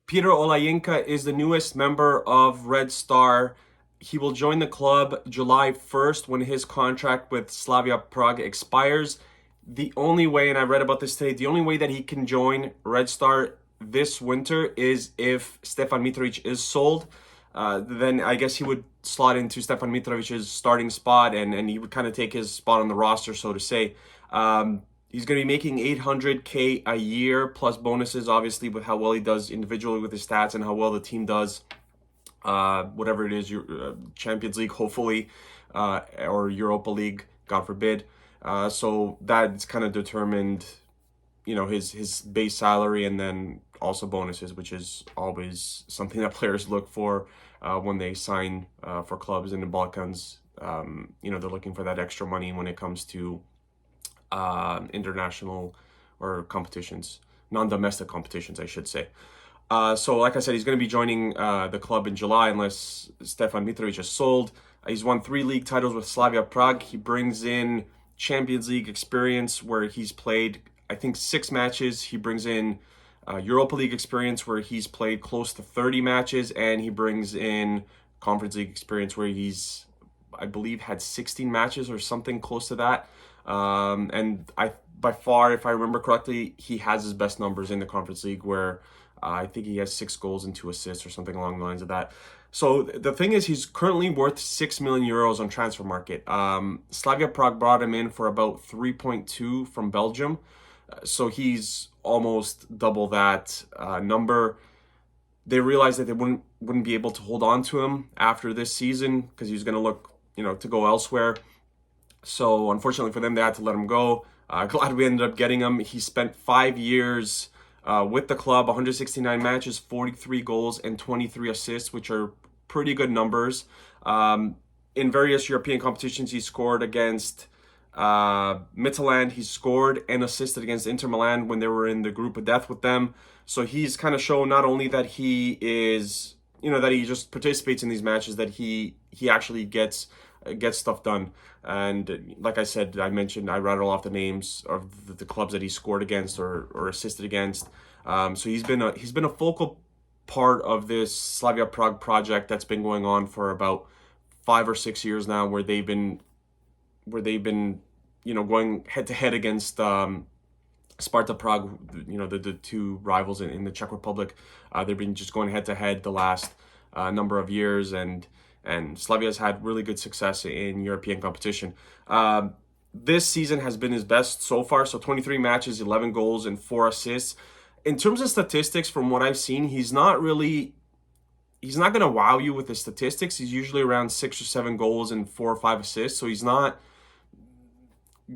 Peter Olayinka is the newest member of Red Star. He will join the club July 1st when his contract with Slavia Prague expires. The only way, and I read about this today, the only way that he can join Red Star this winter is if Stefan Mitrovic is sold. Then I guess he would slot into Stefan Mitrovic's starting spot, and he would kind of take his spot on the roster, so to say. He's going to be making 800K a year plus bonuses, obviously, with how well he does individually with his stats and how well the team does. Whatever it is, your Champions League, hopefully, or Europa League, God forbid. So that's kind of determined, his base salary and then also bonuses, which is always something that players look for when they sign for clubs in the Balkans. They're looking for that extra money when it comes to international or competitions, non-domestic competitions, I should say. So like I said, he's going to be joining the club in July unless Stefan Mitrovic is sold. He's won 3 league titles with Slavia Prague. He brings in Champions League experience where he's played, I think, 6 matches. He brings in Europa League experience where he's played close to 30 matches. And he brings in Conference League experience where he's, I believe, had 16 matches or something close to that. And by far, if I remember correctly, he has his best numbers in the Conference League where I think he has 6 goals and 2 assists or something along the lines of that. So the thing is, he's currently worth 6 million euros on transfer market. Slavia Prague brought him in for about 3.2 from Belgium. So he's almost double that number. They realized that they wouldn't be able to hold on to him after this season because he's going to look, to go elsewhere. So unfortunately for them, they had to let him go. Glad we ended up getting him. He spent 5 years with the club, 169 matches, 43 goals, and 23 assists, which are pretty good numbers. In various European competitions, he scored against Midtjylland. He scored and assisted against Inter Milan when they were in the group of death with them. So he's kind of shown not only that he is, that he just participates in these matches, that he actually gets stuff done. And like I said, I rattle off the names of the clubs that he scored against or assisted against. So he's been a focal part of this Slavia Prague project that's been going on for about 5 or 6 years now, where they've been going head to head against Sparta Prague, the 2 rivals in the Czech Republic. They've been just going head to head the last number of years, and Slavia has had really good success in European competition. This season has been his best so far. So 23 matches, 11 goals, and 4 assists. In terms of statistics, from what I've seen, he's not going to wow you with the statistics. He's usually around 6 or 7 goals and 4 or 5 assists. So he's not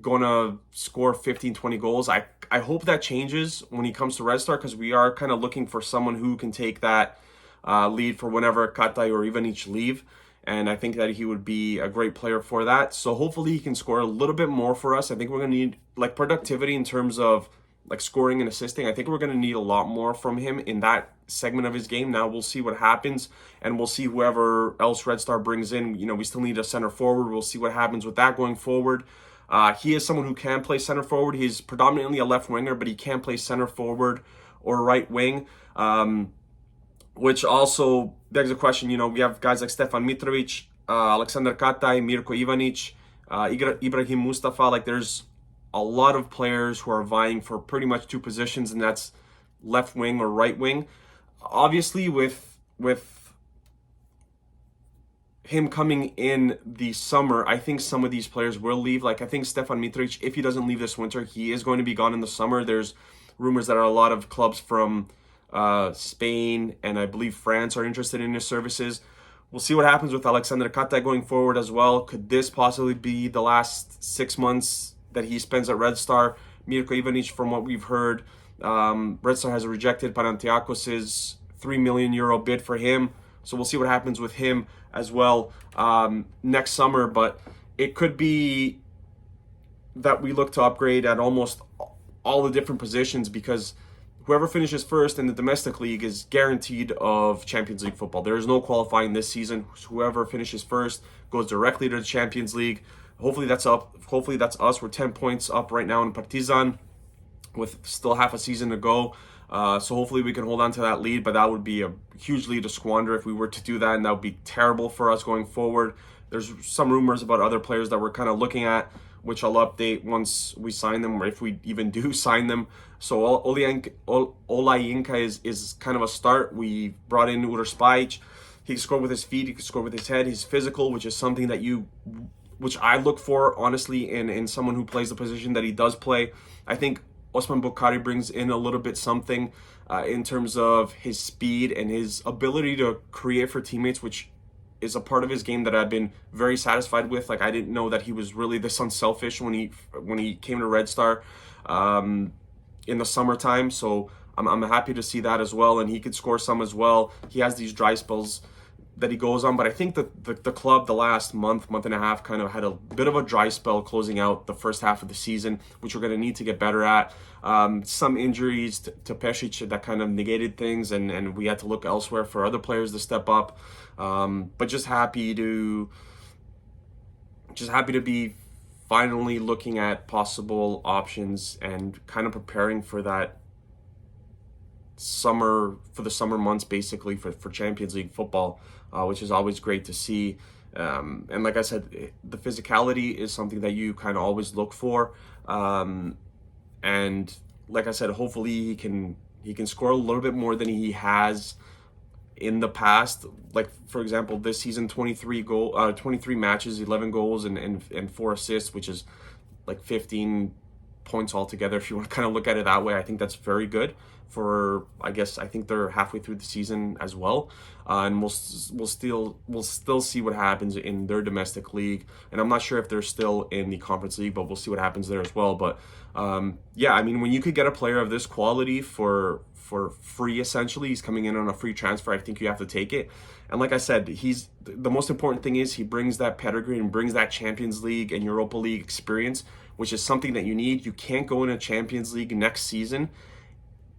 going to score 15, 20 goals. I hope that changes when he comes to Red Star, because we are kind of looking for someone who can take that lead for whenever Katai or Ivanic leave. And I think that he would be a great player for that. So hopefully he can score a little bit more for us. I think we're going to need productivity in terms of scoring and assisting. I think we're going to need a lot more from him in that segment of his game. Now we'll see what happens, and we'll see whoever else Red Star brings in. We still need a center forward. We'll see what happens with that going forward. He is someone who can play center forward. He's predominantly a left winger, but he can play center forward or right wing. Which also begs the question, we have guys like Stefan Mitrovic, Aleksandar Kataj, Mirko Ivanic, Ibrahim Mustafa. There's a lot of players who are vying for pretty much 2 positions, and that's left wing or right wing. Obviously, with him coming in the summer, I think some of these players will leave. I think Stefan Mitrovic, if he doesn't leave this winter, he is going to be gone in the summer. There's rumors that a lot of clubs from Spain and I believe France are interested in his services. We'll see what happens with Aleksandar Kataj going forward as well. Could this possibly be the last 6 months that he spends at Red Star? Mirko Ivanic, from what we've heard, Red Star has rejected Panathinaikos's €3 million bid for him. So we'll see what happens with him as well next summer. But it could be that we look to upgrade at almost all the different positions, because whoever finishes first in the domestic league is guaranteed of Champions League football. There is no qualifying this season. Whoever finishes first goes directly to the Champions League. Hopefully that's up. Hopefully that's us. We're 10 points up right now in Partizan with still half a season to go. So hopefully we can hold on to that lead, but that would be a huge lead to squander if we were to do that, and that would be terrible for us going forward. There's some rumors about other players that we're kind of looking at, which I'll update once we sign them, or if we even do sign them. So Olayinka is kind of a start. We brought in Uroš Spajić. He can score with his feet, he can score with his head. He's physical, which is something that which I look for, honestly, in someone who plays the position that he does play. I think Osman Bukhari brings in a little bit something in terms of his speed and his ability to create for teammates, which is a part of his game that I've been very satisfied with. Like, I didn't know that he was really this unselfish when he came to Red Star in the summertime. So I'm happy to see that as well, and he could score some as well. He has these dry spells that he goes on, but I think that the club the last month and a half kind of had a bit of a dry spell closing out the first half of the season, which we're going to need to get better at. Some injuries to Pešić that kind of negated things, and we had to look elsewhere for other players to step up. But just happy to be finally looking at possible options and kind of preparing for that the summer months, basically for Champions League football, which is always great to see. And like I said, the physicality is something that you kind of always look for. And like I said, hopefully he can score a little bit more than he has in the past. Like, for example, this season, 23 matches, 11 goals and 4 assists, which is like 15 points altogether. If you want to kind of look at it that way, I think that's very good for, I think they're halfway through the season as well. And we'll still see what happens in their domestic league. And I'm not sure if they're still in the Conference League, but we'll see what happens there as well. But yeah, I mean, when you could get a player of this quality for free, essentially, he's coming in on a free transfer, I think you have to take it. And like I said, the most important thing is he brings that pedigree and brings that Champions League and Europa League experience, which is something that you need. You can't go in a Champions League next season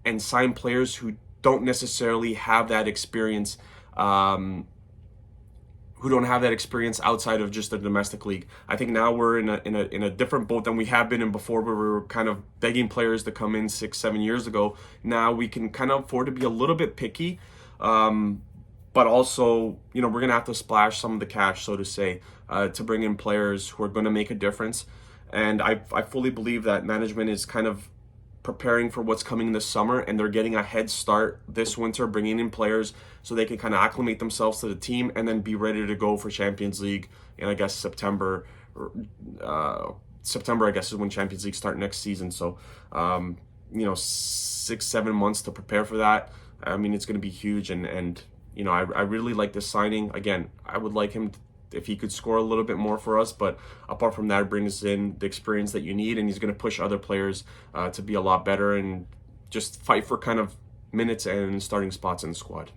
and sign players who don't necessarily have that experience, outside of just the domestic league. I think now we're in a different boat than we have been in before, where we were kind of begging players to come in 6-7 years ago. Now we can kind of afford to be a little bit picky, but also, we're going to have to splash some of the cash, so to say, to bring in players who are going to make a difference. And I fully believe that management is kind of preparing for what's coming this summer, and they're getting a head start this winter, bringing in players so they can kind of acclimate themselves to the team and then be ready to go for Champions League in, I guess, September. September, I guess, is when Champions League start next season. So, 6-7 months to prepare for that. I mean, it's going to be huge, and I really like this signing. Again, I would like him if he could score a little bit more for us, but apart from that, it brings in the experience that you need, and he's going to push other players to be a lot better and just fight for kind of minutes and starting spots in the squad.